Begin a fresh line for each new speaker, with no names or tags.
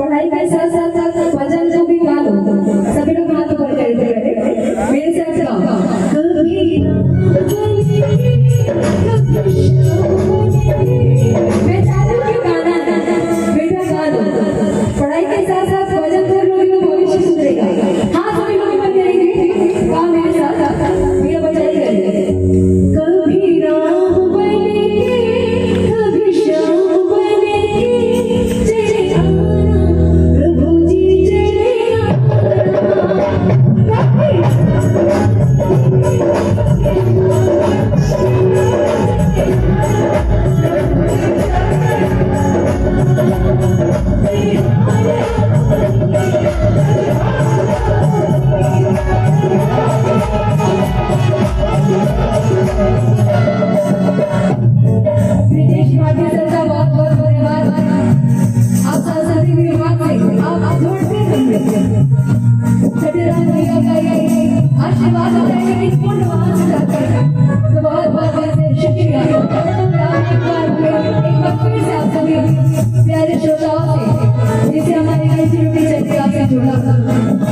पढ़ाई के साथ साथ भजन को भी गा लो। सभी लोग हाथ ऊपर करते रहे मेरे साथ गाओ। कभी मैं चाहती हूँ कि गाना बेटा गा दो। पढ़ाई के साथ साथ भजन कर लो तो भविष्य सुधरेगा। हाँ सभी लोग ऊपर करेंगे, गाओ मेरे साथ, मेरा बजाई करिए। कभी राम बनेंगे, कभी श्याम बनेंगे, चले आना प्रभु जी चले आशीर्वाद तो बहुत बहुत शुक्रिया। एक बार फिर से आप सभी प्यारे श्रोताओं से जिसे हमारे नई चलती आपसे जुड़ा।